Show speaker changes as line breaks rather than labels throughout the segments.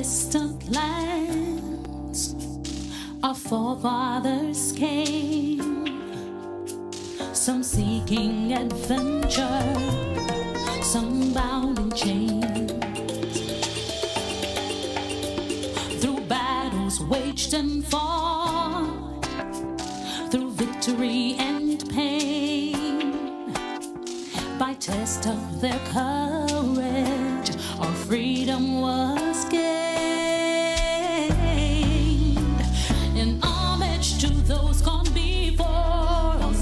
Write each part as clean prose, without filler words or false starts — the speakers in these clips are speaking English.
distant lands our forefathers came, some seeking adventure, some bound in chains, through battles waged and fought, through victory and pain, by test of their courage, our freedom was gained. In homage to those gone before us,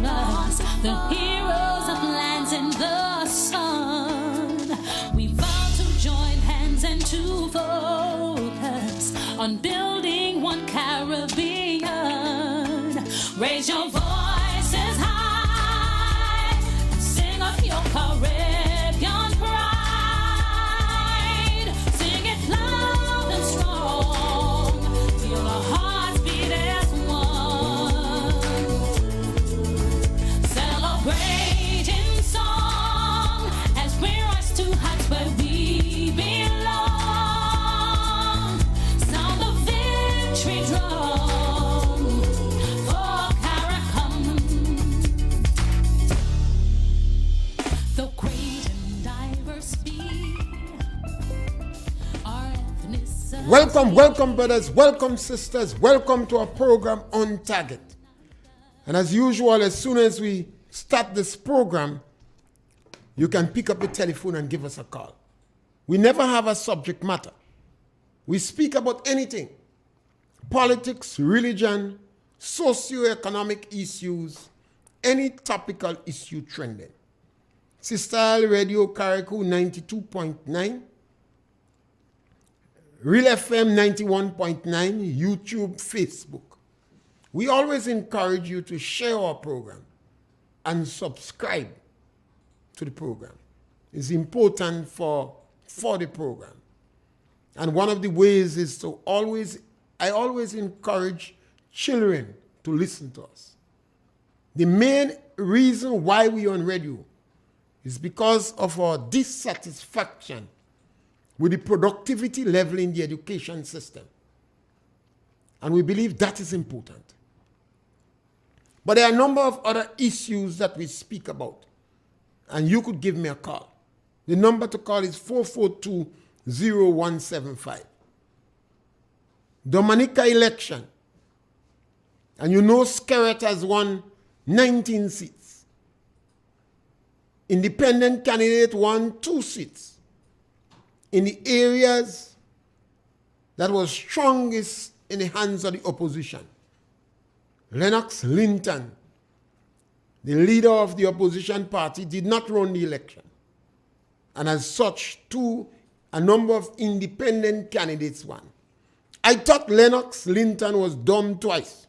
the heroes of lands in the sun, we vow to join hands and to focus on building one Caribbean. Raise your voices high, sing of your Caribbean pride. Sing it loud and strong, feel our hearts beat as one. Celebrate in song as we rise to heights where we belong. Sound the victory drum for Caracom. The great and diverse be our ethnicity.
Welcome, brothers. Welcome, sisters. Welcome to our program On Target. And as usual, as soon as we start this program, you can pick up the telephone and give us a call. We never have a subject matter. We speak about anything: politics, religion, socioeconomic issues, any topical issue trending. Sister Radio Karaku 92.9, Real FM 91.9, YouTube, Facebook. We always encourage you to share our program and subscribe to the program. It's important for the program. And one of the ways is to I always encourage children to listen to us. The main reason why we are on radio is because of our dissatisfaction with the productivity level in the education system. And we believe that is important. But there are a number of other issues that we speak about. And you could give me a call. The number to call is 442-0175. Dominica election. And you know Skerrit has won 19 seats. Independent candidate won 2 seats. In the areas that was strongest in the hands of the opposition. Lennox Linton, the leader of the opposition party, did not run the election. And as such, a number of independent candidates won. I thought Lennox Linton was dumb twice.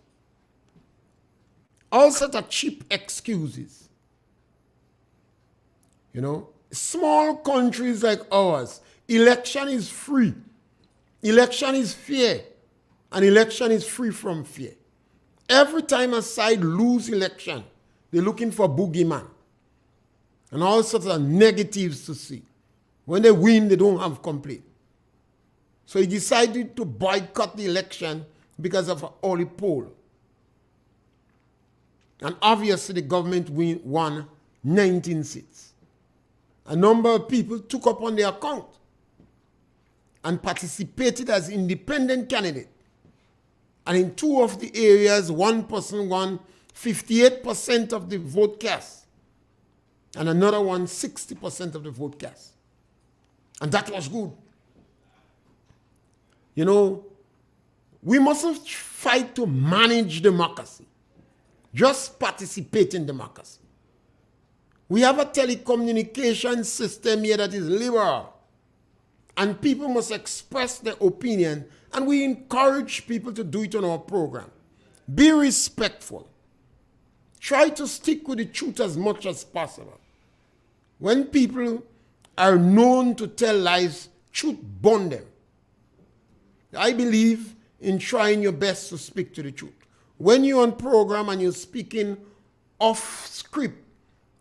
All sorts of cheap excuses. You know, small countries like ours, election is free. Election is fair. And election is free from fear. Every time a side lose election, they're looking for boogeyman. And all sorts of negatives to see. When they win, they don't have complaint. So he decided to boycott the election because of an early poll. And obviously the government won 19 seats. A number of people took up on their account and participated as independent candidate. And in 2 of the areas, one person won 58% of the vote cast. And another one 60% of the vote cast. And that was good. You know, we mustn't fight to manage democracy. Just participate in democracy. We have a telecommunication system here that is liberal. And people must express their opinion. And we encourage people to do it on our program. Be respectful. Try to stick with the truth as much as possible. When people are known to tell lies, truth burn them. I believe in trying your best to speak to the truth. When you're on program and you're speaking off script,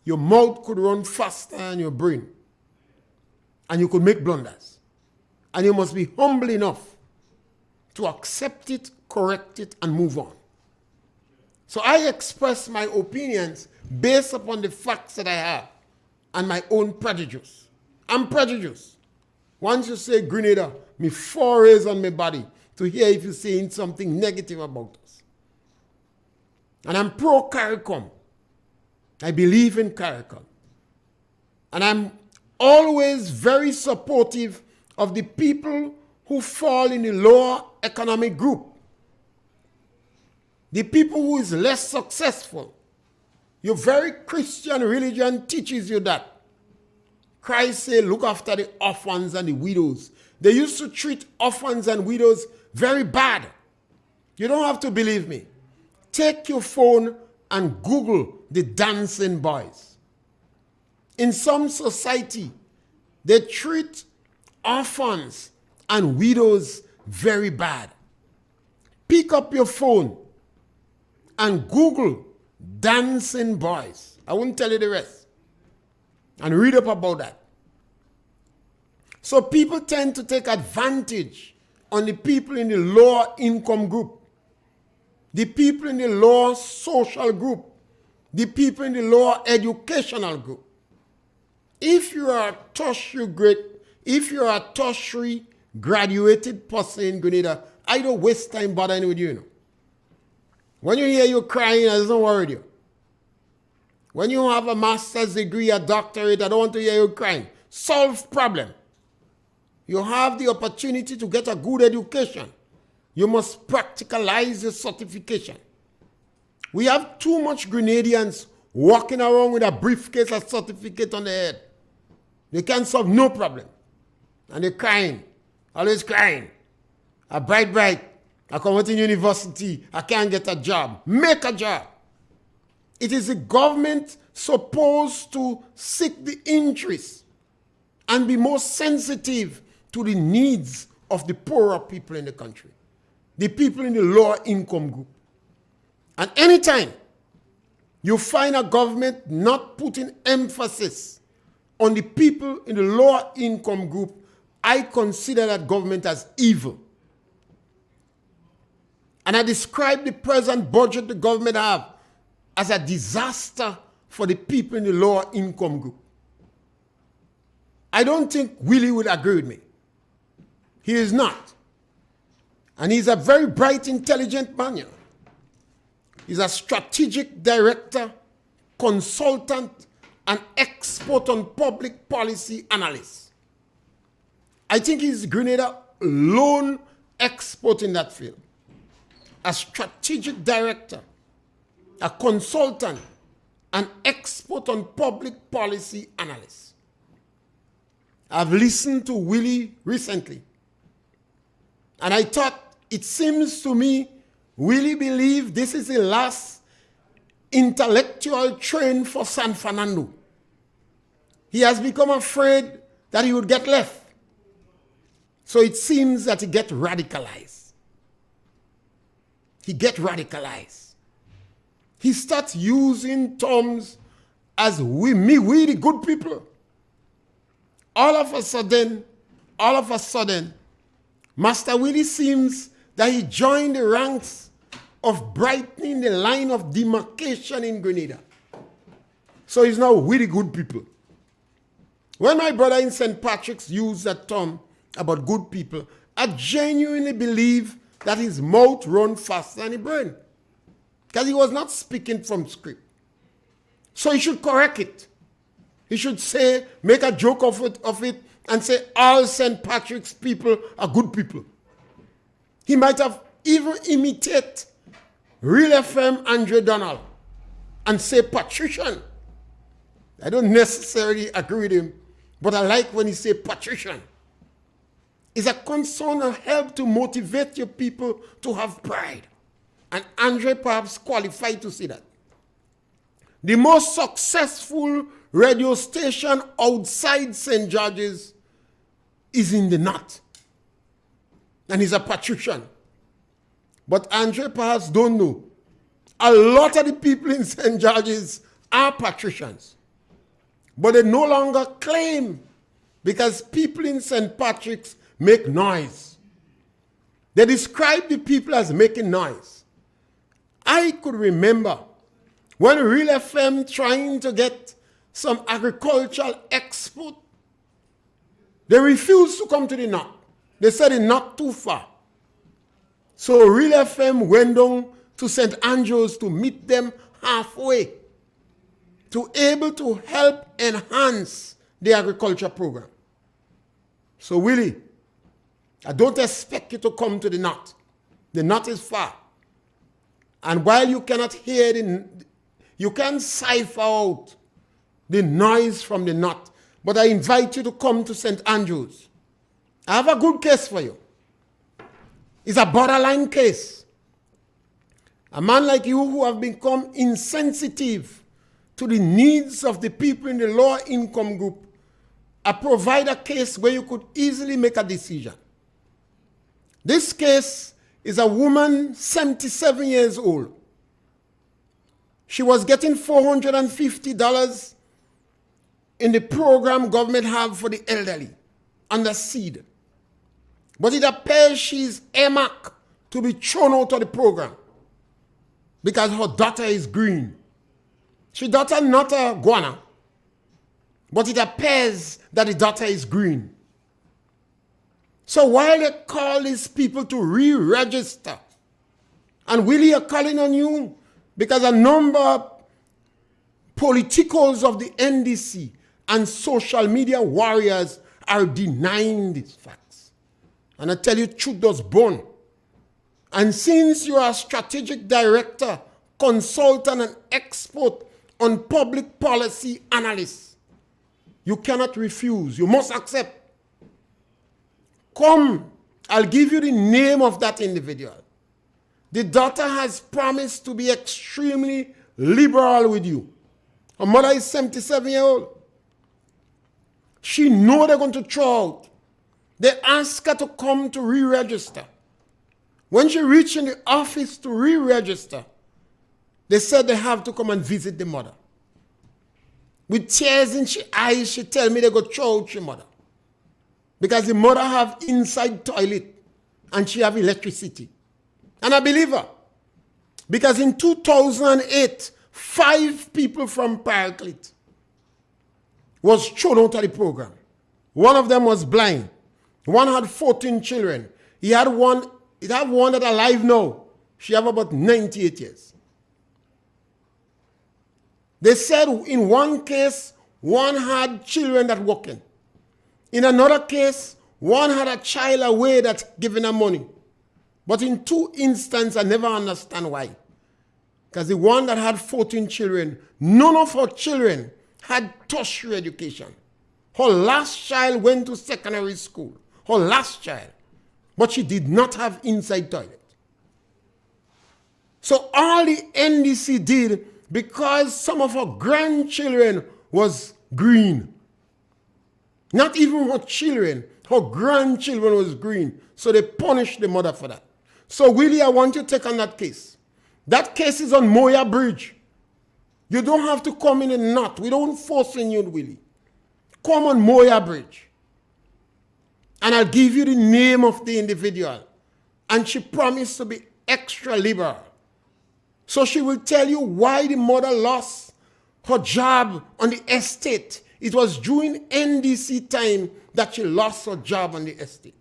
your mouth could run faster than your brain. And you could make blunders. And you must be humble enough to accept it, correct it, and move on. So I express my opinions based upon the facts that I have and my own prejudice. I'm prejudiced. Once you say Grenada, me 4 rays on my body to hear if you're saying something negative about us. And I'm pro-CARICOM. I believe in CARICOM. And I'm always very supportive of the people who fall in the lower economic group. The people who is less successful. Your very Christian religion teaches you that. Christ said, look after the orphans and the widows. They used to treat orphans and widows very bad. You don't have to believe me. Take your phone and Google the dancing boys. In some society, they treat orphans and widows very bad. Pick up your phone and Google dancing boys. I won't tell you the rest. And read up about that. So people tend to take advantage on the people in the lower income group, the people in the lower social group, the people in the lower educational group. If you are a tertiary graduated person in Grenada, I don't waste time bothering with you, you know. When you hear you crying, I don't worry you. When you have a master's degree, a doctorate, I don't want to hear you crying. Solve problem. You have the opportunity to get a good education. You must practicalize your certification. We have too much Grenadians walking around with a briefcase of certificate on their head. They can solve no problem. And they're crying, always crying. I bright. I come out in university, I can't get a job. Make a job. It is the government supposed to seek the interest and be more sensitive to the needs of the poorer people in the country, the people in the lower income group. And anytime you find a government not putting emphasis on the people in the lower income group, I consider that government as evil. And I describe the present budget the government have as a disaster for the people in the lower income group. I don't think Willie would agree with me. He is not. And he's a very bright, intelligent man. You know. He's a strategic director, consultant, and expert on public policy analyst. I think he's Grenada lone expert in that field. A strategic director, a consultant, an expert on public policy analyst. I've listened to Willie recently, and I thought, it seems to me, Willie believed this is the last intellectual train for San Fernando. He has become afraid that he would get left. So it seems that he gets radicalized. He starts using terms as we the good people. All of a sudden, Master Willie seems that he joined the ranks of brightening the line of demarcation in Grenada. So he's now we the good people. When my brother in St. Patrick's used that term about good people, I genuinely believe that his mouth runs faster than his brain. Because he was not speaking from script. So he should correct it. He should say, make a joke of it and say all St. Patrick's people are good people. He might have even imitated Real FM Andre Donald and say patrician. I don't necessarily agree with him, but I like when he say patrician. It's a concern and help to motivate your people to have pride. And Andre perhaps qualified to see that. The most successful radio station outside St. George's is in the north. And he's a patrician. But Andre perhaps don't know. A lot of the people in St. George's are patricians. But they no longer claim because people in St. Patrick's make noise. They describe the people as making noise. I could remember when Real FM trying to get some agricultural export, they refused to come to the north. They said it's not too far. So Real FM went down to St. Andrews to meet them halfway, to able to help enhance the agriculture program. So Willie, I don't expect you to come to the north. The north is far. And while you cannot hear you can cipher out the noise from the north. But I invite you to come to St. Andrews. I have a good case for you. It's a borderline case. A man like you who have become insensitive to the needs of the people in the lower income group, I provide a case where you could easily make a decision. This case is a woman, 77 years old. She was getting $450 in the program government have for the elderly under SEED. But it appears she's earmarked to be thrown out of the program because her daughter is green. She daughter not a guana, but it appears that the daughter is green. So while they call these people to re-register, and Willie are calling on you because a number of politicals of the NDC and social media warriors are denying these facts. And I tell you, truth does burn. And since you are a strategic director, consultant, and expert on public policy analyst, you cannot refuse. You must accept. Come, I'll give you the name of that individual. The daughter has promised to be extremely liberal with you. Her mother is 77 years old. She knows they're going to throw out. They ask her to come to re-register. When she reached in the office to re-register, they said they have to come and visit the mother. With tears in her eyes, she tell me they go throw out her mother. Because the mother have inside toilet and she have electricity. And I believe her. Because in 2008, 5 people from Paraclete was thrown out of the program. One of them was blind. One had 14 children. He had one that alive now. She have about 98 years. They said in one case, one had children that working. In another case, one had a child away that's giving her money. But in 2 instances, I never understand why. Because the one that had 14 children, none of her children had tertiary education. Her last child went to secondary school. Her last child. But she did not have inside toilet. So all the NDC did, because some of her grandchildren was green. Not even her children, her grandchildren was green. So they punished the mother for that. So Willie, I want you to take on that case. That case is on Moya Bridge. You don't have to come in the north. We don't force in you, Willie. Come on Moya Bridge. And I'll give you the name of the individual. And she promised to be extra liberal. So she will tell you why the mother lost her job on the estate. It was during NDC time that she lost her job on the estate.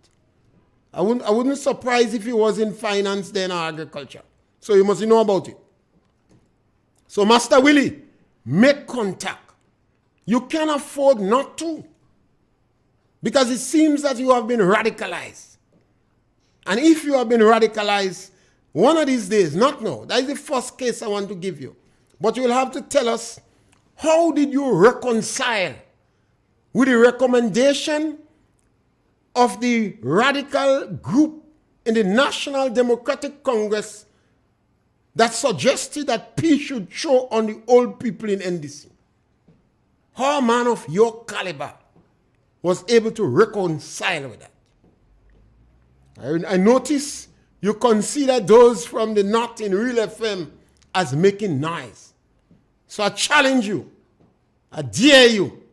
I wouldn't surprise if it was in finance then or agriculture. So you must know about it. So Master Willie, make contact. You can't afford not to. Because it seems that you have been radicalized. And if you have been radicalized, one of these days, not now, that is the first case I want to give you. But you will have to tell us, how did you reconcile with the recommendation of the radical group in the National Democratic Congress that suggested that peace should show on the old people in NDC? How a man of your caliber was able to reconcile with that? I notice you consider those from the north in Real FM as making noise. So I challenge you. I dare you.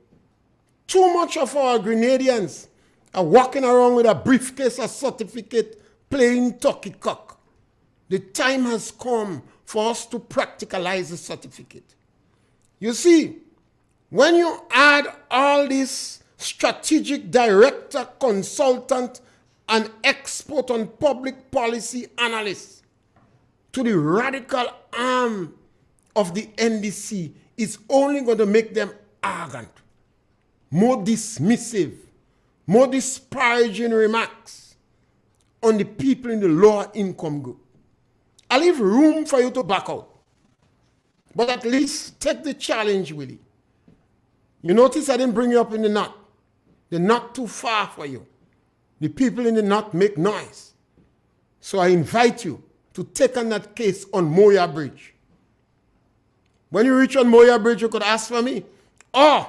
Too much of our Grenadians are walking around with a briefcase, a certificate, playing turkey cock. The time has come for us to practicalize the certificate. You see, when you add all these strategic director, consultant, and expert on public policy analysts to the radical arm of the NDC, it's only going to make them arrogant, more dismissive, more disparaging remarks on the people in the lower income group. I leave room for you to back out. But at least take the challenge, Willie. You notice I didn't bring you up in the north. They're not too far for you. The people in the north make noise. So I invite you to take on that case on Moya Bridge. When you reach on Moya Bridge, you could ask for me. Or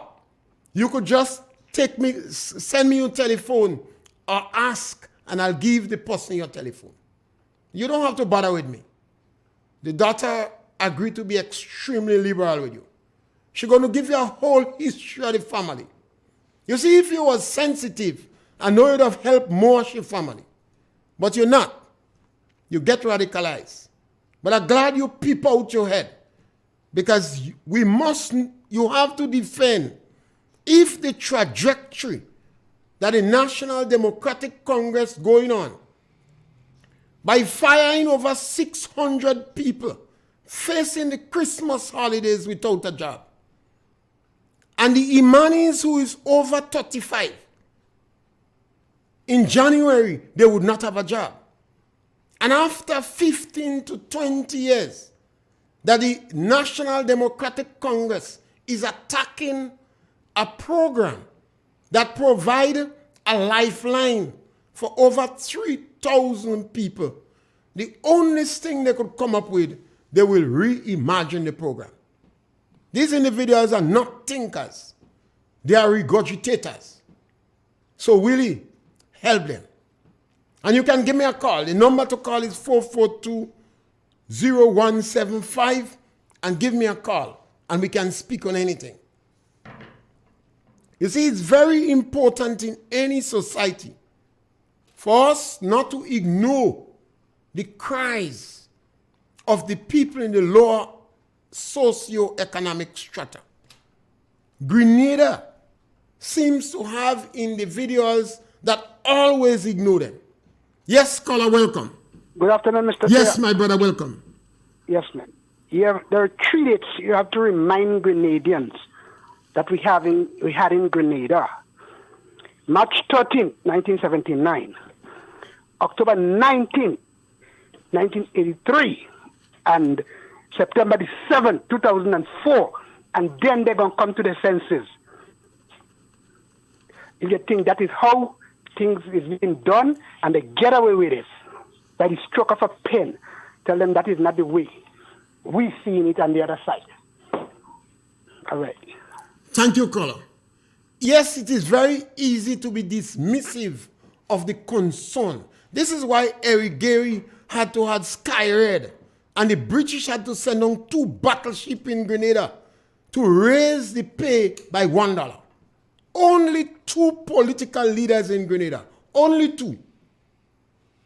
you could just send me your telephone or ask, and I'll give the person your telephone. You don't have to bother with me. The daughter agreed to be extremely liberal with you. She's going to give you a whole history of the family. You see, if you were sensitive, I know you'd have helped more of your family. But you're not. You get radicalized. But I'm glad you peep out your head. Because you have to defend if the trajectory that the National Democratic Congress going on by firing over 600 people facing the Christmas holidays without a job. And the Imanis who is over 35, in January, they would not have a job. And after 15 to 20 years, that the National Democratic Congress is attacking a program that provided a lifeline for over 3,000 people. The only thing they could come up with, they will reimagine the program. These individuals are not thinkers. They are regurgitators. So Willie, help them. And you can give me a call. The number to call is 442-0175 and give me a call and we can speak on anything. You see, it's very important in any society for us not to ignore the cries of the people in the lower socioeconomic strata. Grenada seems to have individuals that always ignore them. Yes, caller, welcome.
Good afternoon, Mr.
Yes,
Pierre.
my brother, welcome.
Yes, ma'am. There are 3 dates you have to remind Grenadians that we had in Grenada. March 13, 1979. October 19, 1983. And September the 7th, 2004. And then they're going to come to their senses. If you think that is how things is being done, and they get away with it by the stroke of a pen, tell them that is not the way. We seeing it on the other side. All right.
Thank you, caller. Yes, it is very easy to be dismissive of the concern. This is why Eric Gary had to have Sky Red, and the British had to send on 2 battleships in Grenada to raise the pay by $1. Only 2 political leaders in Grenada, only 2,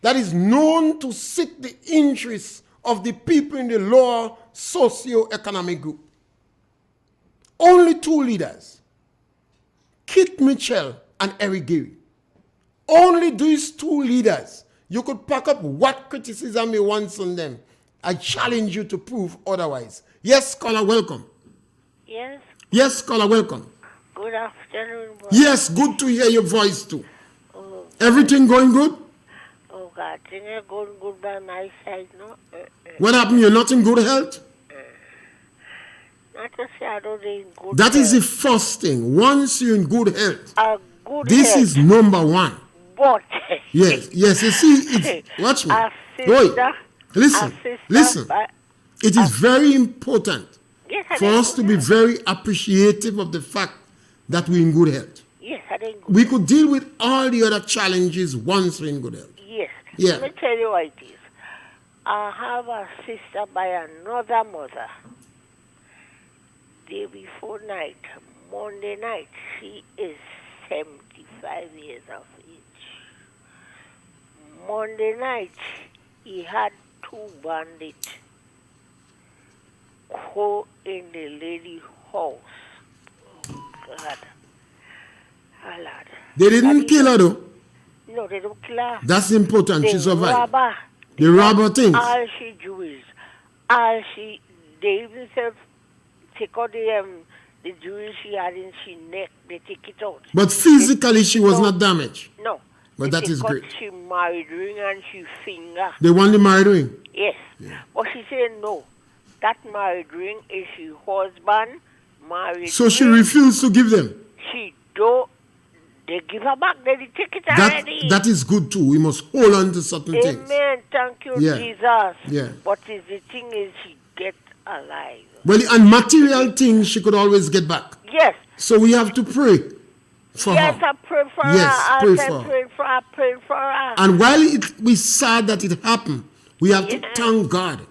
that is known to seek the interests of the people in the lower socio-economic group. Only 2 leaders, Kit Mitchell and Eric Gary. Only these 2 leaders. You could pack up what criticism you want on them. I challenge you to prove otherwise. Yes, caller, welcome.
Yes.
Yes, caller, welcome.
Good afternoon, boy.
Yes, good to hear your voice too.
Oh,
Everything going good?
oh God, things are going good by my side, no?
What happened? You're not in good health?
Not to say I don't in good
That is the
health.
first thing. Once you're in good health,
A good
this
health,
is number 1.
but
Yes, you see, it's, watch me.
a
Wait,
sister,
listen, listen. It is very important
yes, I
for
didn't
us to
good
be
health.
very appreciative of the fact that we're in good health.
Yes, I didn't good
We could deal with all the other challenges once we're in good health.
Yes.
Yeah.
Let me tell you what it is. I have a sister by another mother. Day before night, Monday night, she is 75 years of age. Monday night, he had 2 bandits go in the lady house. Oh, God. Oh, Lord.
They didn't kill her though.
No, they don't kill her.
That's important. She survived.
Robber.
The robber things.
All she Jewish. They even said, take out the jewelry she had in she neck, they take it out.
But physically she was not damaged.
No.
But that is great.
She married ring and she finger.
They want the married ring?
Yes.
Yeah.
But she said no. That married ring is she husband married.
So she
ring.
refused to give them?
She don't. They give her back. They take it already.
That is good too. We must hold on to certain things.
Amen. Thank you,
Yeah.
Jesus.
Yeah.
But the thing is, she get alive.
Well, and material things she could always get back.
Yes.
So we have to pray for
Yes,
her.
I pray for her.
Yes, pray for her.
Pray for her.
And while we saw that it happened, we have to thank God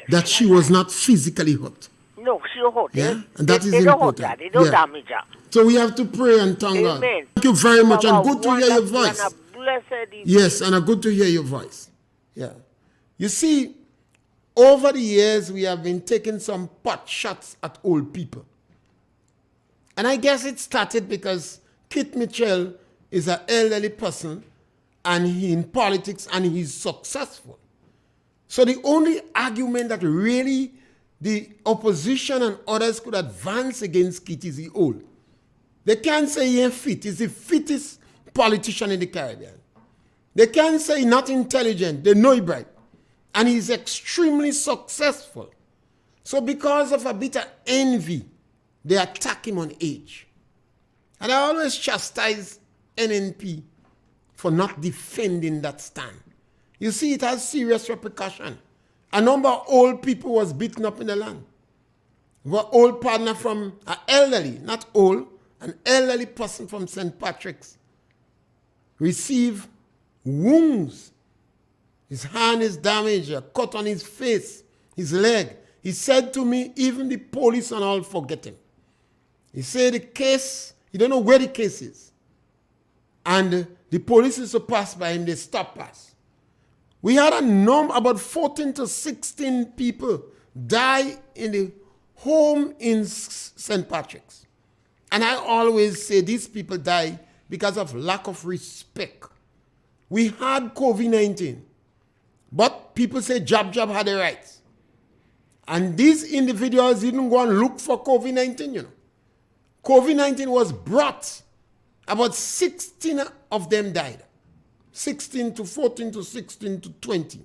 that she was not physically hurt.
No, she don't hurt.
Yeah, and that is
they don't
important.
hurt her. They don't
Yeah.
damage her.
So we have to pray and thank God.
Amen.
Thank you very much, and
Have a
good to hear your
wonderful
voice.
and a blessed evening.
Yes, and good to hear your voice. Yeah. You see, over the years, we have been taking some pot shots at old people. And I guess it started because Kit Mitchell is an elderly person, and he's in politics, and he's successful. So the only argument that really the opposition and others could advance against Kit is he old. They can't say he ain't fit. He's the fittest politician in the Caribbean. They can't say he's not intelligent. They know he's bright. And he's extremely successful. So because of a bit of envy, they attack him on age. And I always chastise NNP for not defending that stand. You see, it has serious repercussion. A number of old people was beaten up in the land. Our old partner from an elderly, not old, an elderly person from St. Patrick's received wounds. His hand is damaged, a cut on his face, his leg. He said to me, even the police and all forget him. He said the case, he don't know where the case is. And the police is to pass by him, they stop us. We had a number, about 14 to 16 people die in the home in St. Patrick's. And I always say these people die because of lack of respect. We had COVID-19, but people say Jab had the rights. And these individuals didn't go and look for COVID-19, you know. COVID-19 was brought. About 16 of them died. 16 to 14 to 16 to 20.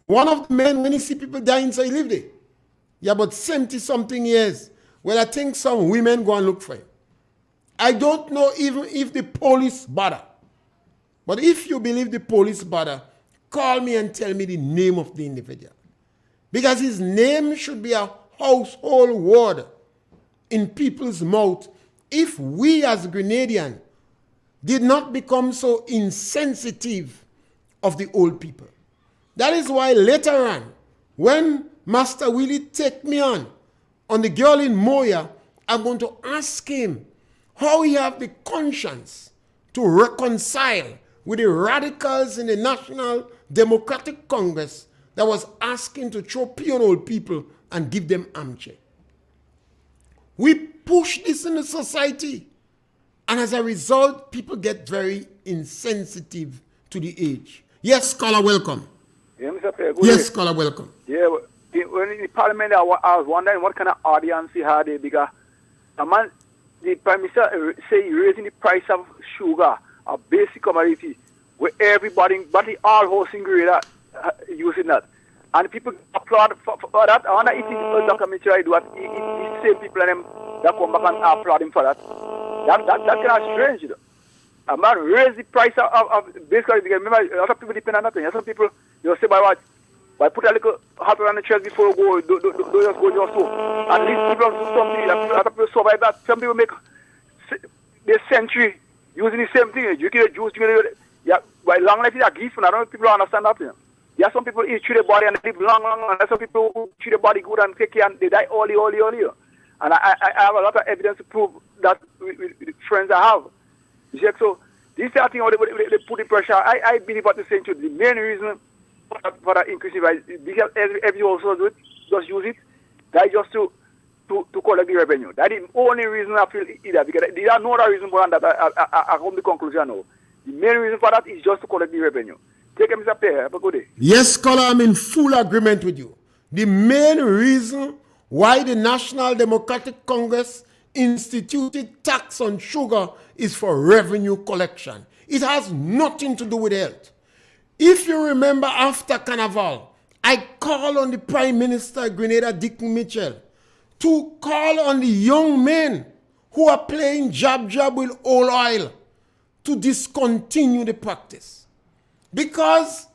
One of the men, when he see people dying, so he lived there. He about 70-something years. Well, I think some women go and look for him. I don't know even if the police bother. But if you believe the police bother, call me and tell me the name of the individual. Because his name should be a household word in people's mouth if we as Grenadians did not become so insensitive of the old people. That is why later on, when Master Willie take me on the girl in Moya, I'm going to ask him how he have the conscience to reconcile with the radicals in the National Democratic Congress that was asking to throw pee on old people and give them armchair. We push this in the society. And as a result, people get very insensitive to the age. Yes, scholar, welcome.
Yeah, Mr. Pierre, good
Yes,
day.
scholar, welcome.
Yeah, when in the parliament, I was wondering what kind of audience he had there because the Prime Minister say he raising the price of sugar, a basic commodity, where everybody, but the all house in Grenada using that. And people applaud for that. I wonder if the documentary I do, it's the same people and them that come back and applaud him for that. That kind of strange, you know. A man raise the price of basically because remember a lot of people depend on nothing. Some people you say by what? By put a little hot on the chest before you go, do just go just so. At least people do something. A lot of people survive that. Some people make the century using the same thing. You get a juice, yeah. By long life is a gift, and I don't know if people understand that. You know. There are some people eat through the body and they live long, and there are some people who treat the body good and take care and they die early. And I have a lot of evidence to prove that with the friends I have. So This is the thing how they put the pressure. I believe what they're saying to the main reason for that increasing price, because every household do it, just use it, that is just to collect the revenue. That is the only reason I feel either, because there are no other reason for that. I come to the conclusion now. The main reason for that is just to collect the revenue. Take care, Mr. Pierre. Have a good day.
Yes, Scholar, I'm in full agreement with you. The main reason why the National Democratic Congress instituted tax on sugar is for revenue collection. It has nothing to do with health. If you remember, after Carnival, I called on the Prime Minister, Grenada Dick Mitchell, to call on the young men who are playing jab with oil oil to discontinue the practice. Because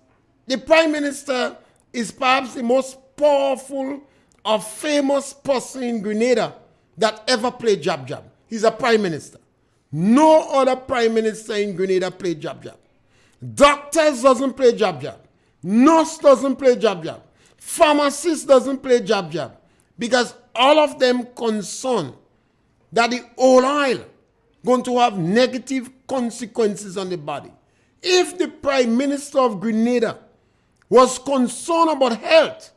the Prime Minister is perhaps the most powerful or famous person in Grenada that ever played jab. He's a Prime Minister. No other Prime Minister in Grenada played jab. Doctors doesn't play jab. Nurse doesn't play jab. Pharmacist doesn't play jab. Because all of them concerned that the oil going to have negative consequences on the body. If the Prime Minister of Grenada was concerned about health,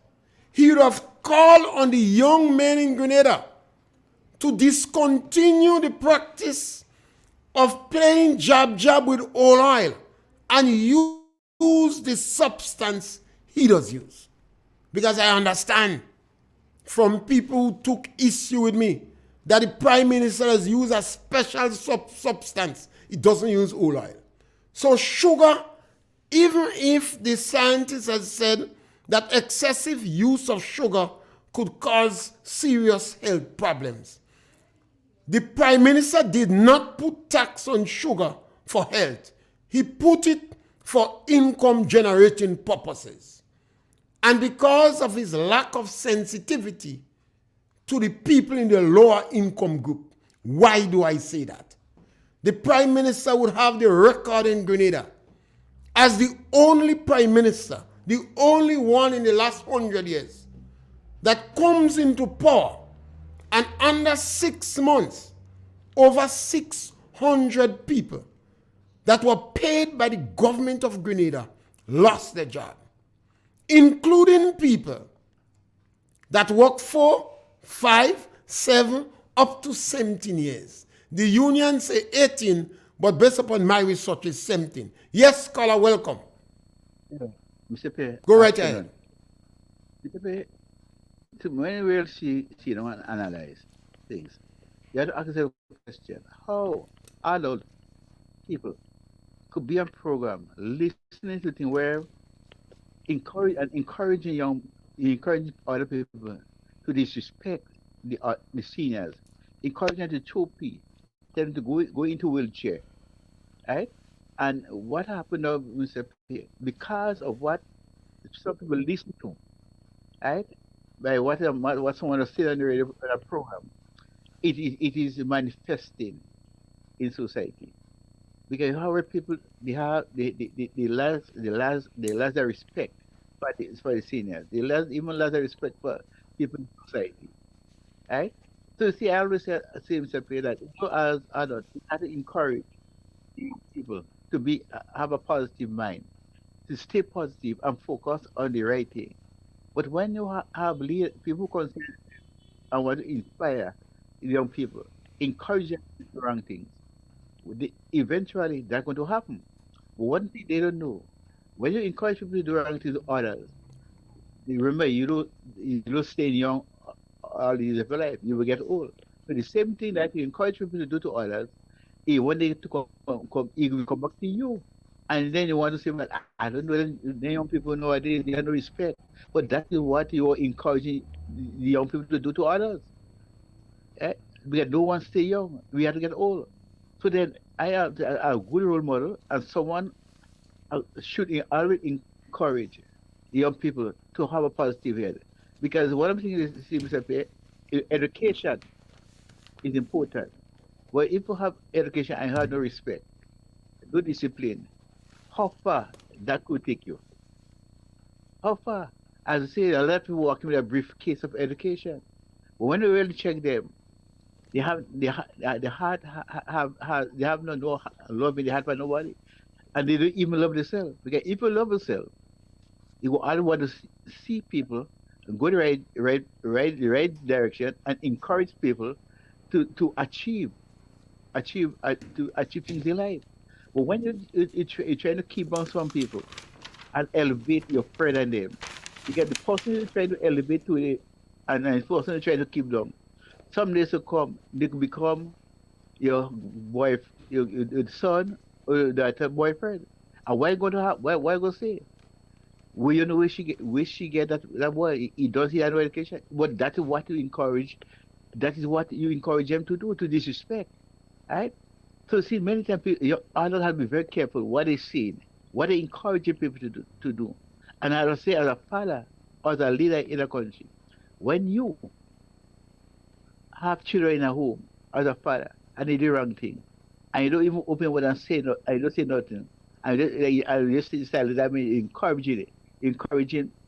he would have called on the young men in Grenada to discontinue the practice of playing jab with oil and use the substance he does use. Because I understand from people who took issue with me that the Prime Minister has used a special substance. It doesn't use oil. So sugar, even if the scientists have said that excessive use of sugar could cause serious health problems, the Prime Minister did not put tax on sugar for health. He put it for income generating purposes. And because of his lack of sensitivity to the people in the lower income group, why do I say that? The Prime Minister would have the record in Grenada as the only Prime Minister, the only one in the last 100 years, that comes into power and under 6 months, over 600 people that were paid by the government of Grenada lost their job, including people that work 4, 5, 7, up to 17 years. The union say 18, but based upon my research, it's 17. Yes, caller, welcome.
Yeah. Mr. Pierre.
Go right ahead.
Mr. Pierre, when we will see and analyze things, you have to ask yourself a question. How adult people could be on program listening to things where encouraging other people to disrespect the seniors, encouraging them to choke, tell them to go into wheelchair, right? And what happened now, Mr. Pierre, because of what some people listen to, right? By what someone has said on the radio program, it is manifesting in society. Because how people they lost their respect for the seniors. They even lost their respect for people in society. Right? So you see, I always say Mr. Pierre, that as adults, we have to encourage people to have a positive mind, to stay positive and focus on the right thing. But when you have people concerned and want to inspire young people, encourage them to do the wrong things, eventually that's going to happen. But one thing they don't know, when you encourage people to do wrong things to others, remember you don't stay young all the years of your life. You will get old. So the same thing that you encourage people to do to others, when they it will come back to you. And then you want to say, well, I don't know, the young people nowadays, they have no respect. But that is what you are encouraging the young people to do to others. Because no one stay young. We have to get old. So then I have a good role model, and someone should always encourage young people to have a positive head. Because one of the things is, Mr. Pierre, education is important. But if you have education and have no respect, no discipline, how far that could take you? How far? As I say, a lot of people walking with a briefcase of education. But when you really check them, the heart they have no love in the heart for nobody, and they don't even love themselves. Because if you love yourself, you will always want to see people go the right direction and encourage people to achieve things in life. But when you're trying to keep on some people and elevate your friend and them, you get the person you're trying to elevate to it, and the person you're trying to keep down. Some days will come, they could become your wife, your son, or daughter boyfriend. And what you going to have? What you going to say? Well, you know where she get that boy. He does he have no education, but that is what you encourage. That is what you encourage them to do, to disrespect, right? So see, many times you adults have to be very careful what they say, what they encouraging people to do. And I will say, as a father or as a leader in a country, when you have children in a home as a father and they do the wrong thing, and you don't even open what and say no, I don't say nothing. I just decided that means encouraging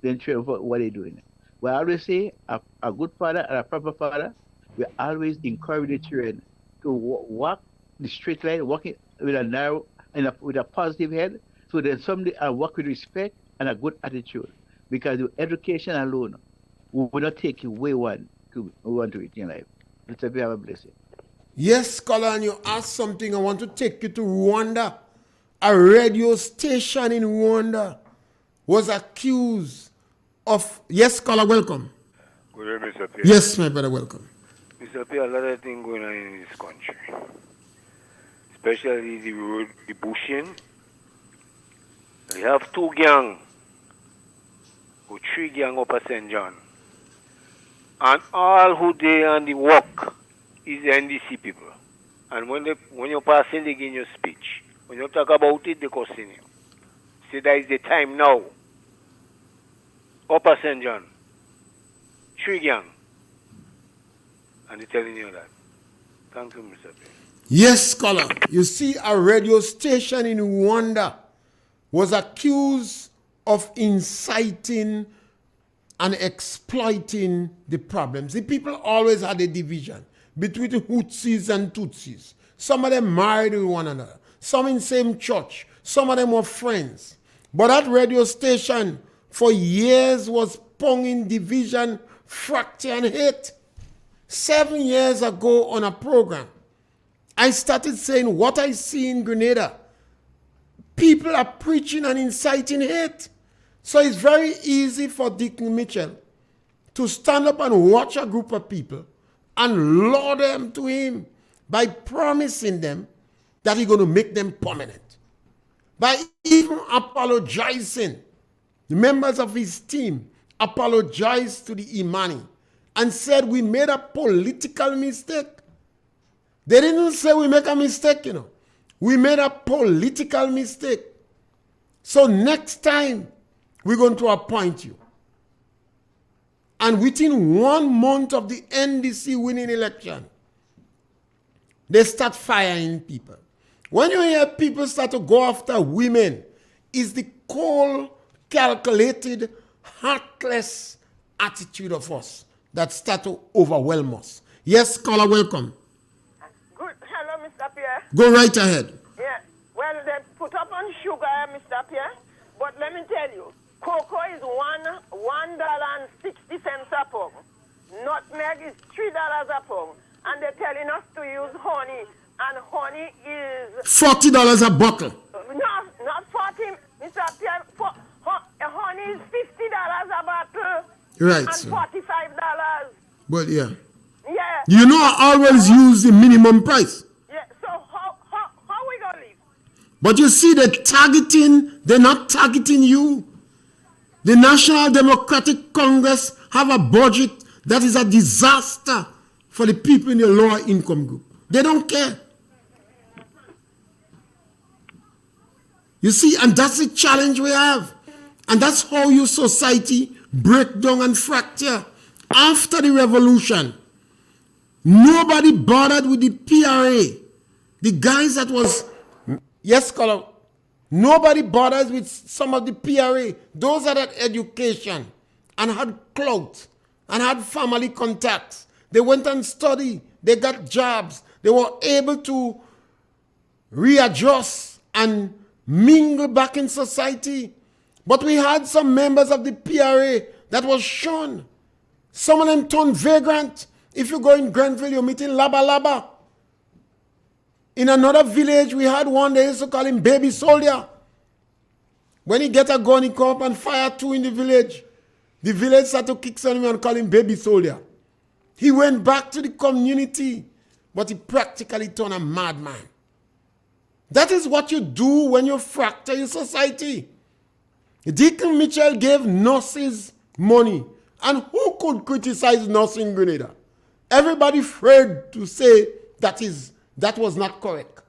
them children for what they're doing. We always say a good father and a proper father, we always encourage the children to walk the straight line, walking with a narrow and with a positive head, so then someday I walk with respect and a good attitude. Because your education alone will not take you where you want to reach in life. Let's have a blessing.
Yes, scholar, and you asked something. I want to take you to Rwanda. A radio station in Rwanda was accused of... Yes, scholar, welcome.
Good day, Mr. Pierre.
Yes, my brother, welcome.
Mr. Pierre, a lot of things going on in this country. Especially the road, the bushing. We have 2 gangs, or 3 gangs up at St. John. And all who they on the walk is the NDC people. And when you're passing, they give you speech. When you talk about it, they cussing you. Say that is the time now. Upper St. John. 3 gangs. And they're telling you that. Thank you, Mr. Pierre.
Yes, scholar. You see, a radio station in Rwanda was accused of inciting and exploiting the problems. The people always had a division between the Hutsis and Tutsis. Some of them married with one another. Some in the same church. Some of them were friends. But that radio station for years was ponging division, fracture, and hate. 7 years ago on a program, I started saying what I see in Grenada. People are preaching and inciting hate. So it's very easy for Dick Mitchell to stand up and watch a group of people and lure them to him by promising them that he's going to make them permanent. By even apologizing. The members of his team apologized to the Imani and said we made a political mistake. They didn't say we make a mistake, you know. We made a political mistake. So next time, we're going to appoint you. And within 1 month of the NDC winning election, they start firing people. When you hear people start to go after women, it's the cold, calculated, heartless attitude of us that start to overwhelm us. Yes, caller, welcome.
Good. Hello, Mr. Pierre.
Go right ahead.
Yeah. Well, they put up on sugar, Mr. Pierre. But let me tell you, cocoa is $1.60 a pound. Nutmeg is $3 a pound. And they're telling us to use honey. And honey is...
$40 a bottle.
No, not 40, Mr. Pierre. Honey is $50 a bottle.
Right.
And $45.
But yeah.
Yeah.
You know I always use the minimum price.
Yeah. So how we gonna live?
But you see they're not targeting you. The National Democratic Congress have a budget that is a disaster for the people in the lower income group. They don't care. You see, and that's the challenge we have. And that's how your society break down and fracture. After the revolution, nobody bothered with the PRA. The guys that was, yes, caller, nobody bothers with some of the PRA. Those that had education and had clout and had family contacts. They went and studied. They got jobs. They were able to readjust and mingle back in society. But we had some members of the PRA that was shown. Some of them turned vagrant. If you go in Grenville, you're meeting Laba Laba. In another village, we had one, they used to call him Baby Soldier. When he get a gun, he come up and fire 2 in the village. The village started to kick him and call him Baby Soldier. He went back to the community, but he practically turned a madman. That is what you do when you fracture your society. Deacon Mitchell gave nurses money. And who could criticize nurses in Grenada? Everybody afraid to say that was not correct.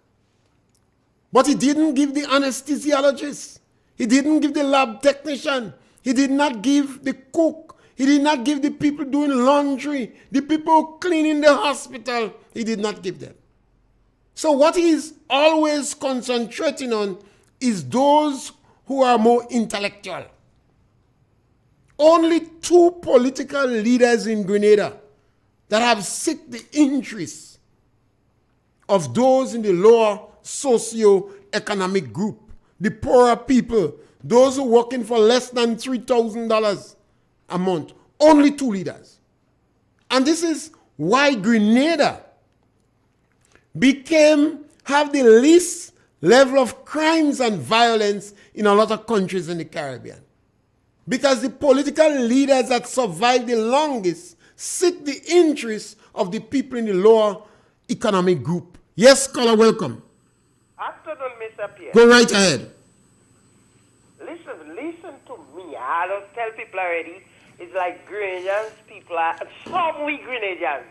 But he didn't give the anesthesiologist. He didn't give the lab technician. He did not give the cook. He did not give the people doing laundry, the people cleaning the hospital. He did not give them. So what he's always concentrating on is those who are more intellectual. Only 2 political leaders in Grenada that have seek the interests of those in the lower socio-economic group, the poorer people, those who are working for less than $3,000 a month. Only 2 leaders. And this is why Grenada have the least level of crimes and violence in a lot of countries in the Caribbean. Because the political leaders that survive the longest seek the interests of the people in the lower economic group. Yes, caller, welcome.
Afternoon, Mr. Pierre.
Go right ahead.
Listen to me. I don't tell people already. It's like Grenadians, some we Grenadians.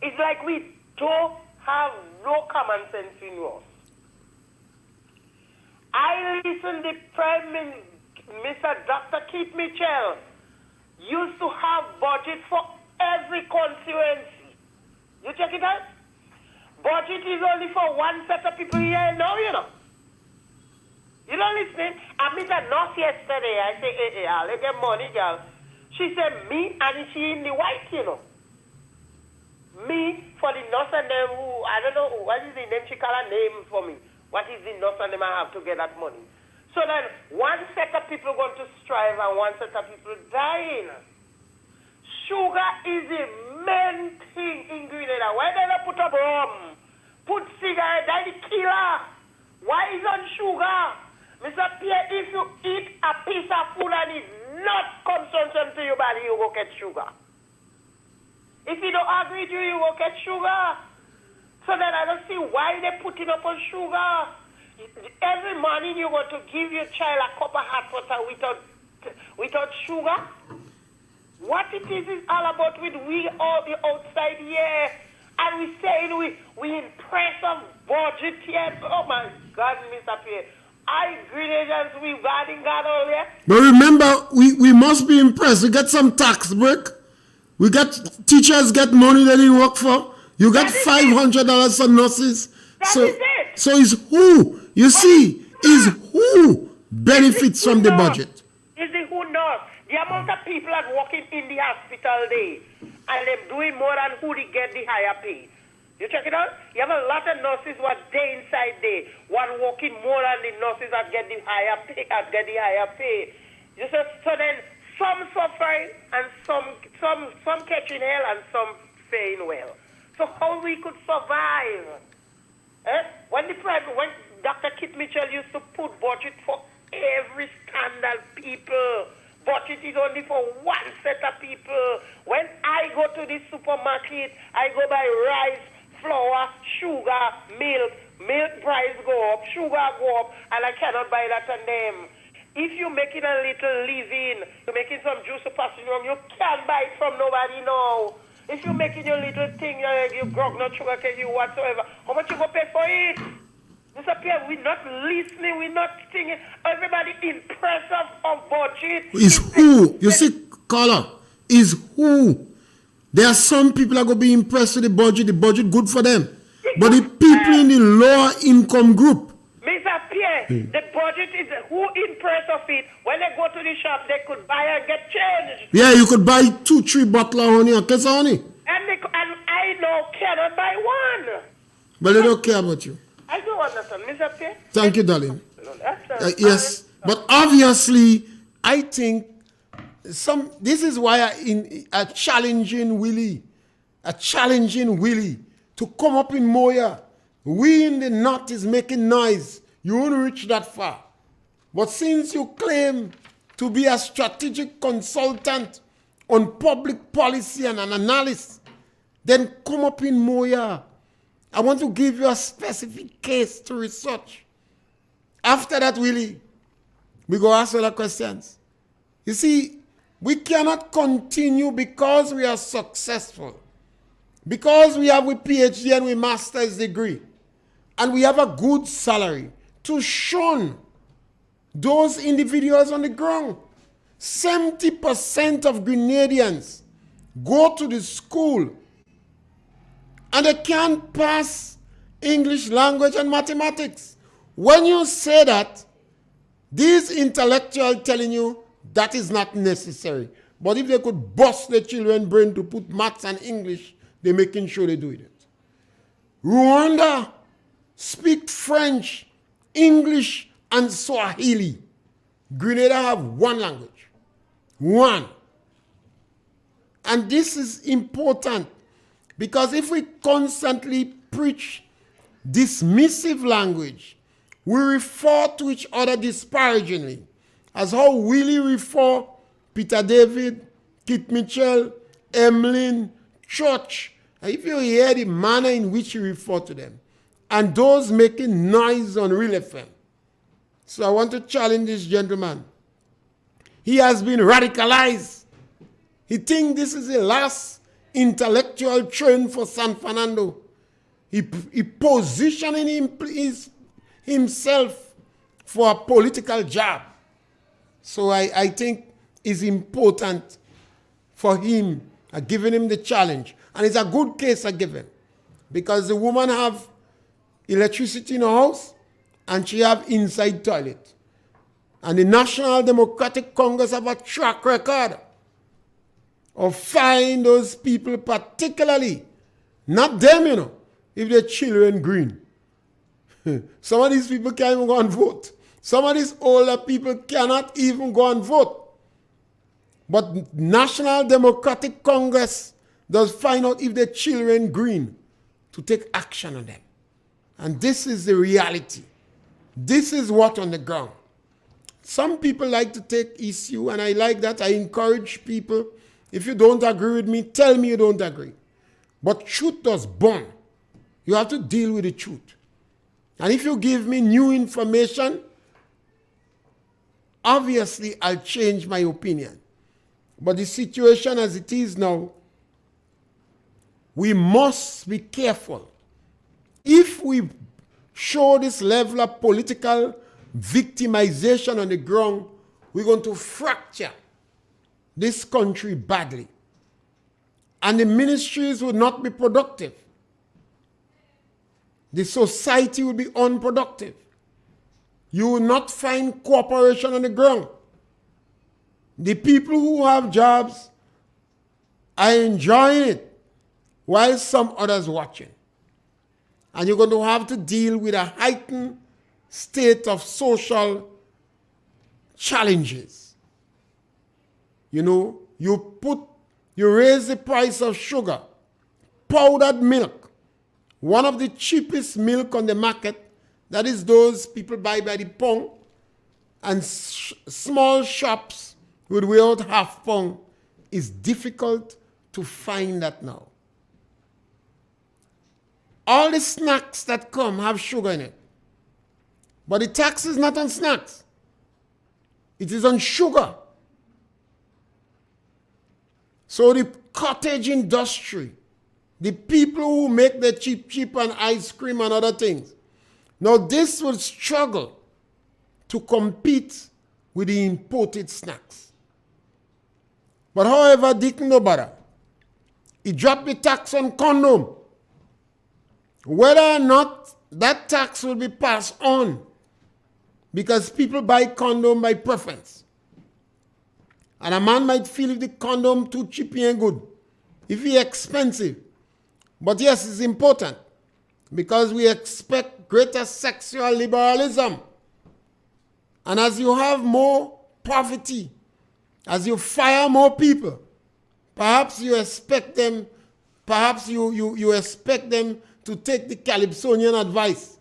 It's like we don't have no common sense in us. I listen to Prime Minister, Mr. Dr. Keith Mitchell used to have budget for every constituency. You check it out? Budget is only for one set of people here now, you know. You don't listen? I met a nurse yesterday. I say, hey, I'll get money, girl. She said, me, and she in the white, you know. Me, for the nurse and them who, I don't know, what is the name? She call a name for me. What is the nurse and them I have to get that money? So then, one set of people going to strive and one set of people dying. Sugar is the main thing in Grenada. Why they not put up rum? Put cigarette, that's the killer. Why is on sugar? Mr. Pierre, if you eat a piece of food and it's not consumption to your body, you will get sugar. If you don't agree to you will get sugar. So then I don't see why they're putting up on sugar. Every morning you're going to give your child a cup of hot water without sugar. What it is all about with we all the outside here. And we saying we impress of budget here. Oh my God, Mr. Pierre. I Grenadians, we guarding God all here.
But remember, we must be impressed. We get some tax break. We get teachers get money they didn't work for. You got $500 for nurses.
That is it.
So is who? You see, is who benefits from the budget?
Is it who knows? The amount of people that working in the hospital day and they're doing more than who they get the higher pay. You check it out? You have a lot of nurses who are day inside day, one working more than the nurses that get the higher pay. You see, so then some suffering and some catching hell and some faring well. So how we could survive? When Dr. Keith Mitchell used to put budget for every standard people, budget is only for one set of people. When I go to the supermarket, I go buy rice, flour, sugar, milk. Milk price go up, sugar go up, and I cannot buy that on them. If you're making a little living, you're making some juice or passing wrong, you can't buy it from nobody now. If you're making your little thing, you grog, not sugar cane, you whatsoever, how much you go pay for it? Mr. Pierre, we're not listening, we're not singing. Everybody impressed of budget.
Is who? You see, caller, is who? There are some people that going to be impressed with the budget good for them. But the people in the lower income group.
Mr. Pierre, the budget is who impressed of it. When they go to the shop, they could buy and get change.
Yeah, you could buy 2-3 bottles of honey or case of honey.
And I I now cannot buy one.
But they don't care about you.
I don't understand, Mr. Pierre.
Thank you, darling.
No, that's
Yes, but obviously, I think this is why a challenging Willie to come up in Moya. We in the north is making noise. You won't reach that far. But since you claim to be a strategic consultant on public policy and an analyst, then come up in Moya. I want to give you a specific case to research. After that, Willie, we go ask other questions. You see, we cannot continue because we are successful, because we have a PhD and a master's degree, and we have a good salary, to shun those individuals on the ground. 70% of Grenadians go to the school and they can't pass English language and mathematics. When you say that, these intellectuals telling you that is not necessary. But if they could bust the children's brain to put maths and English, they're making sure they do it. Rwanda speak French, English, and Swahili. Grenada have one language. One. And this is important because if we constantly preach dismissive language, we refer to each other disparagingly, as how Willie refer Peter David, Kit Mitchell, Emlyn, Church. And if you hear the manner in which he refer to them, and those making noise on Real FM. So I want to challenge this gentleman. He has been radicalized. He thinks this is the last intellectual train for San Fernando. He positioning himself for a political job. So I think it's important for him, giving him the challenge. And it's a good case I give him. Because the woman have electricity in her house and she have inside toilet. And the National Democratic Congress have a track record of firing those people particularly, not them, you know, if their children green. Some of these people can't even go and vote. Some of these older people cannot even go and vote. But National Democratic Congress does find out if their children green to take action on them. And this is the reality. This is what on the ground. Some people like to take issue, and I like that. I encourage people, if you don't agree with me, tell me you don't agree. But truth does burn. You have to deal with the truth. And if you give me new information, obviously I'll change my opinion. But the situation as it is now, we must be careful. If we show this level of political victimization on the ground, we're going to fracture this country badly. And the ministries will not be productive. The society will be unproductive. You will not find cooperation on the ground. The people who have jobs are enjoying it while some others watching. And you're going to have to deal with a heightened state of social challenges. You know, you raise the price of sugar, powdered milk, one of the cheapest milk on the market, that is those people buy by the pound, and small shops with without half pound, is difficult to find that now. All the snacks that come have sugar in it. But the tax is not on snacks. It is on sugar. So the cottage industry, the people who make the cheap and ice cream and other things, now this will struggle to compete with the imported snacks. But however, Dick no bother. He dropped the tax on condom. Whether or not that tax will be passed on, because people buy condom by preference. And a man might feel if the condom too cheap and good. If it's expensive, But yes, it's important because we expect greater sexual liberalism. And as you have more poverty, as you fire more people, perhaps you expect them, you expect them to take the Calypsonian advice.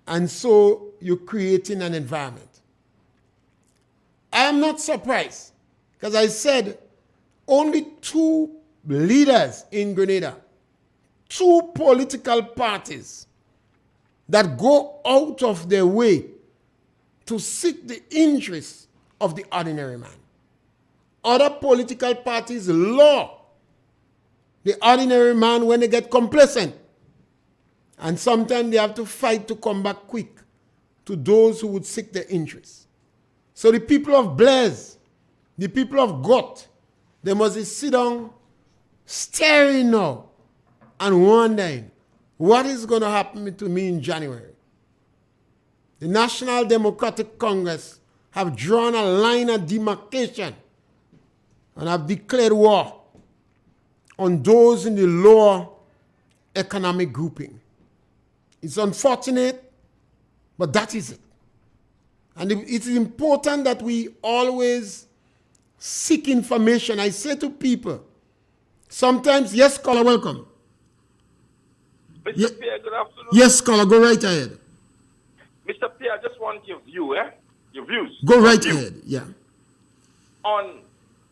And so you're creating an environment. I am not surprised because I said only 2 leaders in Grenada, 2 political parties that go out of their way to seek the interests of the ordinary man. Other political parties lure the ordinary man when they get complacent. And sometimes they have to fight to come back quick to those who would seek their interests. So the people of Blaise, the people of Got, they must sit down staring now and wondering what is going to happen to me in January. The National Democratic Congress have drawn a line of demarcation and have declared war on those in the lower economic grouping. It's unfortunate, but that is it. And it is important that we always seek information. I say to people, sometimes, yes, caller, welcome.
Mr. Pierre, good afternoon.
Yes, caller, go right ahead.
Mr. Pierre, I just want your view, your views.
Go right ahead, yeah.
On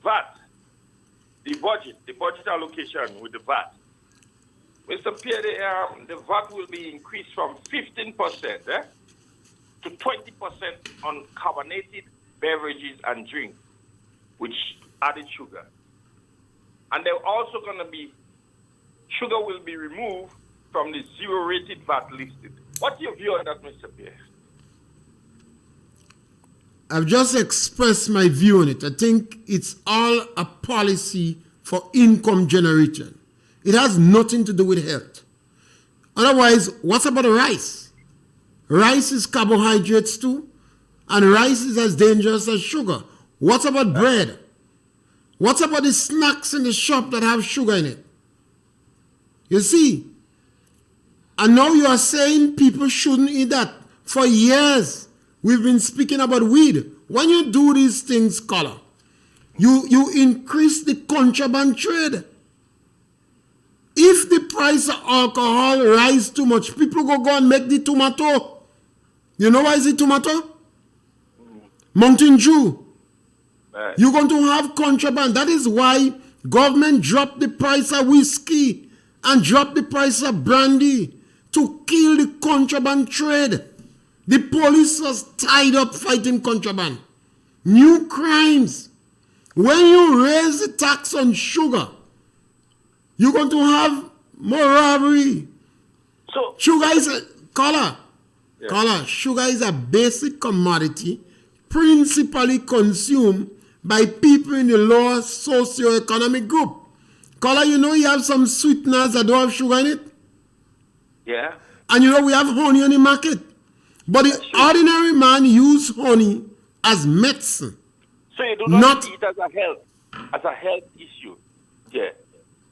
VAT, the budget allocation with the VAT. Mr. Pierre, the VAT will be increased from 15% to 20% on carbonated beverages and drinks, which added sugar. And they're also going to be, sugar will be removed from the zero-rated VAT listed. What's your view on that, Mr. Pierre?
I've just expressed my view on it. I think it's all a policy for income generation. It has nothing to do with health. Otherwise, what's about the rice? Rice is carbohydrates too, and rice is as dangerous as sugar. What about bread? What about the snacks in the shop that have sugar in it? You see, and now you are saying people shouldn't eat that. For years, we've been speaking about weed. When you do these things, caller, you increase the contraband trade. If the price of alcohol rise too much, people go and make the tomato. You know why is it tomato? Mountain Dew. You're going to have contraband. That is why government dropped the price of whiskey and dropped the price of brandy to kill the contraband trade. The police was tied up fighting contraband. New crimes. When you raise the tax on sugar, you're going to have more robbery.
So
sugar is a caller, sugar is a basic commodity principally consumed by people in the lower socioeconomic group. Caller, you know you have some sweeteners that don't have sugar in it?
Yeah.
And you know we have honey on the market. But the ordinary man use honey as medicine.
So you do not see it as a health issue. Yeah.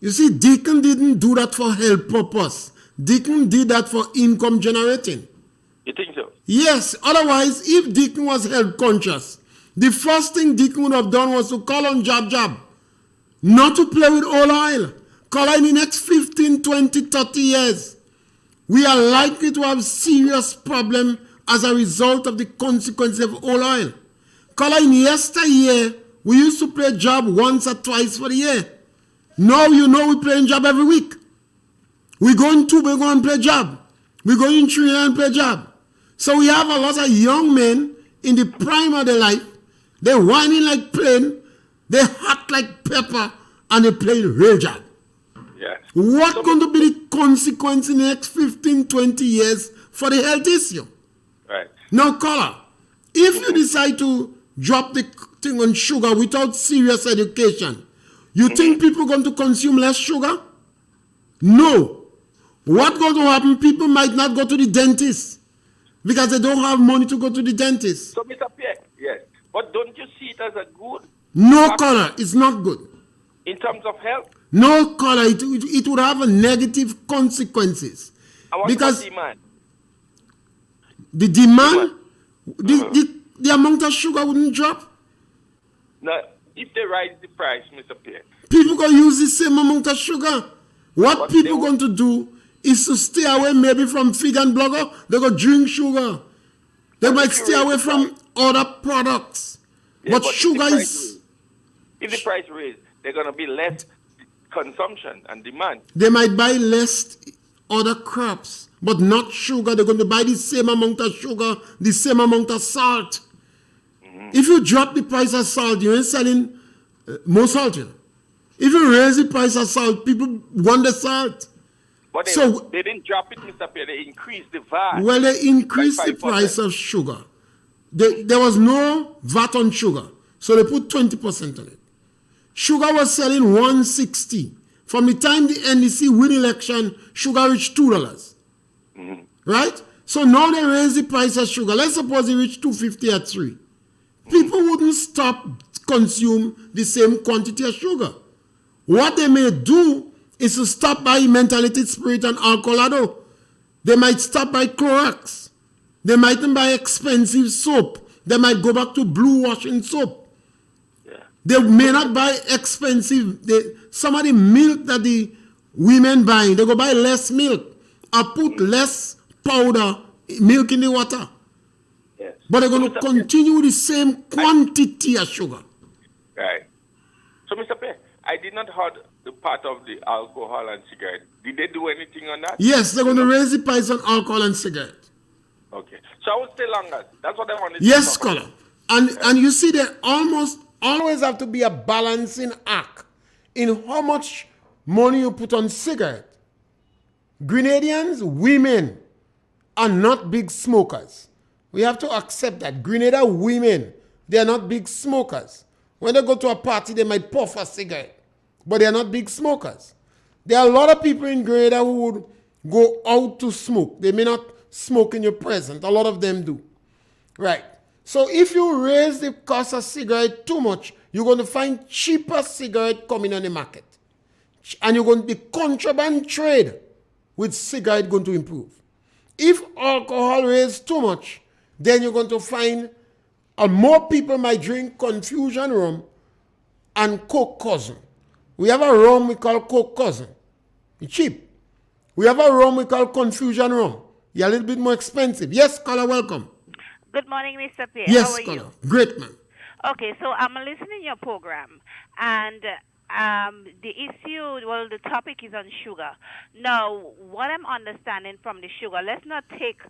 You see, Deacon didn't do that for health purpose. Deacon did that for income generating.
You think so?
Yes. Otherwise, if Deacon was health conscious, the first thing Deacon would have done was to call on Jab, not to play with oil. Call in the next 15, 20, 30 years, we are likely to have serious problem as a result of the consequences of oil. Call in yesteryear, we used to play Jab once or twice for the year. Now you know we play Jab every week. We go in Tuba, we go and play Jab. We go in Trinidad and play Jab. So we have a lot of young men in the prime of their life. They're whining like plane, they hot like pepper, and they play real Jab.
Yeah.
What's going to be the consequence in the next 15, 20 years for the health issue?
Right.
Now, caller, if you decide to drop the thing on sugar without serious education, you think people are going to consume less sugar? No. What's going to happen? People might not go to the dentist because they don't have money to go to the dentist.
So, Mr. Pierre, yes. But don't you see it as a good?
No, caller, it's not good.
In terms of health?
No, caller, it would have a negative consequences.
And what
Because
about demand?
the demand, the amount of sugar wouldn't drop.
Now, if they rise the price, Mr. Pierre,
People going to use the same amount of sugar. What
But
people
they
going to do is to stay away maybe from fig and blogger. They go drink sugar. They might
if you
stay
raise
away
the
from
price-
other products.
Yeah,
but
but
sugar
if the price raise, they're going to be less consumption and demand.
they might buy less other crops, but not sugar. They're going to buy the same amount of sugar, the same amount of salt. If you drop the price of salt, you ain't selling more salt. You know. If you raise the price of salt, people want the salt.
But
So-
they didn't drop it, Mr. Pierre. They increased the VAT.
Well, they increased
by
the
5%.
price of sugar. There was no VAT on sugar, so they put 20% on it. Sugar was selling $1.60. From the time the NDC win election, sugar reached $2. Right? So now they raise the price of sugar. Let's suppose it reached $2.50 at 3. People wouldn't stop consume the same quantity of sugar. What they may do is to stop by methylated spirit and alcohol. They might stop by Clorox. They mightn't buy expensive soap. They might go back to blue washing soap. They may not buy expensive. Some of the milk that the women buy, they go buy less milk or put less powder, milk in the water.
Yes.
But they're going
So,
to
Mr. Pierre-
continue with the same quantity of sugar.
Right. So, Mr. Pierre, I did not heard the part of the alcohol and cigarette. Did they do anything on that?
Yes, they're going to raise the price on alcohol and cigarette.
Okay. So I will stay longer. That's what I wanted
Yes,
to talk about.
scholar. And you see, there almost always have to be a balancing act in how much money you put on cigarette. Grenadians, women, are not big smokers. We have to accept that. Grenada women, they are not big smokers. When they go to a party, they might puff a cigarette, but they are not big smokers. There are a lot of people in Grenada who would go out to smoke. They may not smoke in your presence. A lot of them do. Right. So if you raise the cost of cigarette too much, you're going to find cheaper cigarette coming on the market. And you're going to be contraband trade with cigarette going to improve. If alcohol raised too much, then you're going to find more people might drink Confusion rum and Coke Cousin. We have a rum we call Coke Cousin. It's cheap. We have a rum we call Confusion rum. It's a little bit more expensive. Yes, caller, welcome.
Good morning, Mr. Pierre.
Yes,
How are
caller.
you?
Great, man.
Okay, so I'm listening to your program, and the issue, well, the topic is on sugar. Now, what I'm understanding from the sugar, let's not take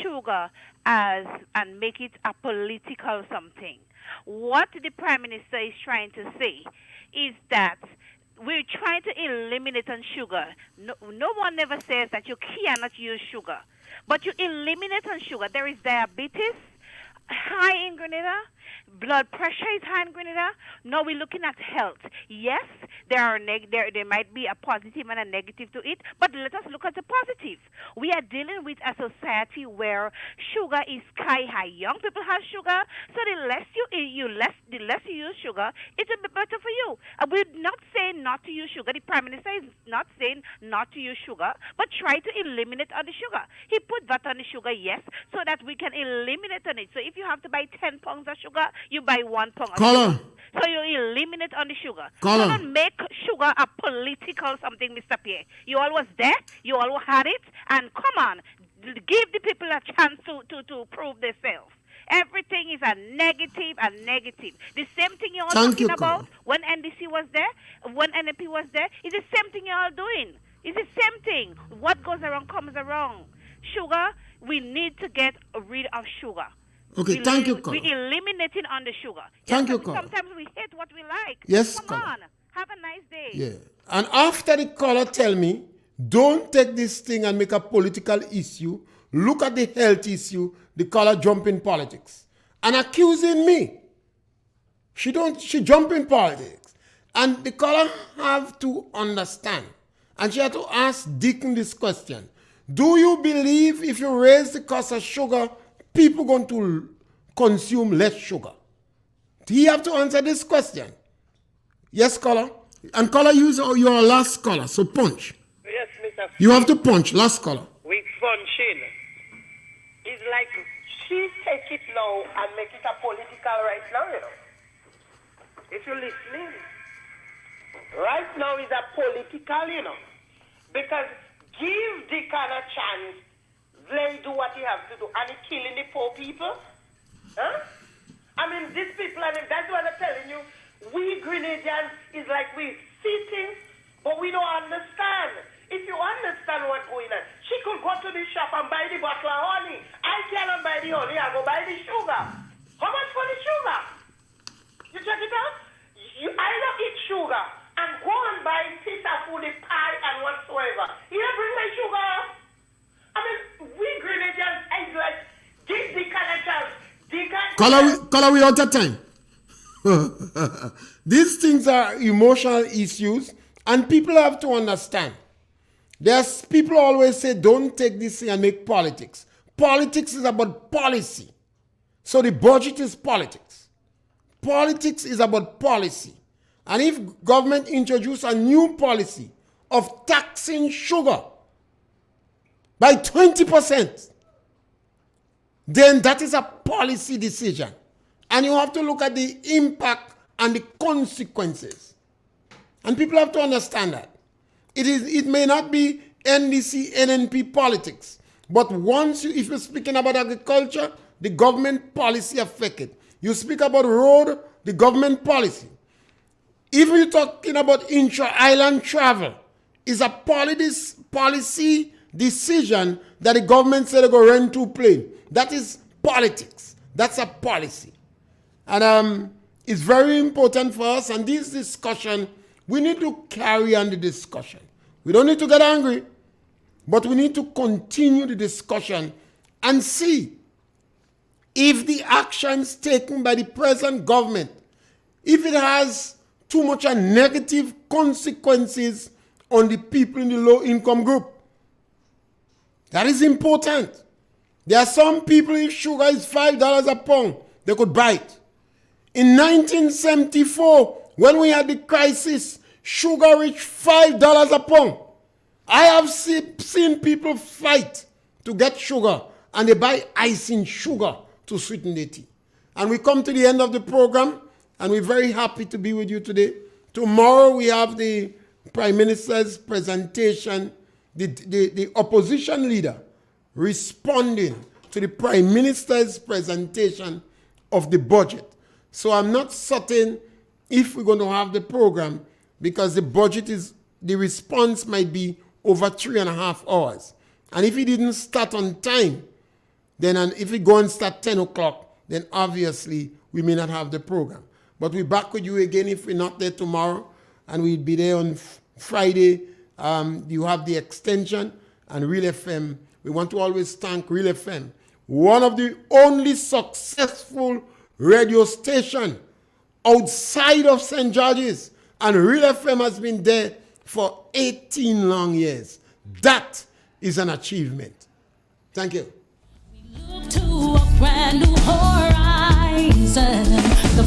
sugar as and make it a political something. What the Prime Minister is trying to say is that we're trying to eliminate on sugar. No one ever says that you cannot use sugar, but you eliminate on sugar. There is diabetes high in Grenada. Blood pressure is high in Grenada. Now we're looking at health. Yes, there might be a positive and a negative to it, but let us look at the positive. We are dealing with a society where sugar is sky high. Young people have sugar, so the less you use sugar, it will be better for you. We're not saying not to use sugar. The Prime Minister is not saying not to use sugar, but try to eliminate on the sugar. He put that on the sugar, yes, so that we can eliminate on it. So if you have to buy 10 pounds of sugar, you buy 1 pound of
Caller.
sugar. So you eliminate on the sugar.
Caller.
So don't make sugar a political something, Mr. Pierre. You always there, you always had it, and come on, give the people a chance to prove themselves. Everything is a negative and negative. The same thing you're all
Thank you,
talking about
caller.
when NDC was there, when NMP was there, is the same thing you're all doing. It's the same thing. What goes around comes around. Sugar, we need to get rid of sugar.
Okay, thank you, caller.
We're eliminating on the sugar.
Thank
Yes,
you, caller.
sometimes we hate what we like.
Yes,
Come
caller.
on. Have a nice day.
Yeah. And after the caller tell me, don't take this thing and make a political issue. Look at the health issue. The caller jump in politics and accusing me. She jump in politics. And the caller have to understand. And she had to ask Deacon this question. Do you believe if you raise the cost of sugar, people going to consume less sugar? He have to answer this question. Yes, caller? And caller, you're a last caller, so punch.
Yes, Mr.
You have to punch, last caller.
We punching. It's like she take it now and make it a political right now, you know. If you're listening, right now is a political, you know. Because give the kind of chance, they do what he have to do, and he killing the poor people. Huh? I mean, these people, and that's what I'm telling you. We Grenadians is like we sitting, but we don't understand. If you understand what's going on, she could go to the shop and buy the bottle of honey. I cannot buy the honey, I go buy the sugar. How much for the sugar? You check it out? You either eat sugar and go and buy pizza food, the pie and whatsoever. You don't bring my sugar. I mean, we Grenadians is like, give the kind of chance.
Caller, we out of time. These things are emotional issues, and people have to understand. There's people always say, don't take this thing and make politics. Politics is about policy. So the budget is politics. Politics is about policy. And if government introduce a new policy of taxing sugar by 20%, then that is a policy decision. And you have to look at the impact and the consequences. And people have to understand that. It may not be NDC, NNP politics, but if you're speaking about agriculture, the government policy affect it. You speak about road, the government policy. If you're talking about intra-island travel, it's a policy decision that the government said they go rent two plane. That is politics. That's a policy. And it's very important for us. And this discussion, we need to carry on the discussion. We don't need to get angry, but we need to continue the discussion and see if the actions taken by the present government, if it has too much of negative consequences on the people in the low-income group. That is important. There are some people, if sugar is $5 a pound, they could buy it. In 1974, when we had the crisis, sugar reached $5 a pound. I have seen people fight to get sugar, and they buy icing sugar to sweeten their tea. And we come to the end of the program, and we're very happy to be with you today. Tomorrow we have the Prime Minister's presentation, the opposition leader responding to the Prime Minister's presentation of the budget. So I'm not certain if we're going to have the program, because the response might be over 3.5 hours. And if it didn't start on time, then if it go and start 10 o'clock, then obviously we may not have the program. But we're back with you again if we're not there tomorrow, and we'll be there on Friday. You have the extension and Real FM. We want to always thank Real FM, one of the only successful radio station outside of St. George's, and Real FM has been there for 18 long years. That is an achievement. Thank you.
We look to a brand new horizon. The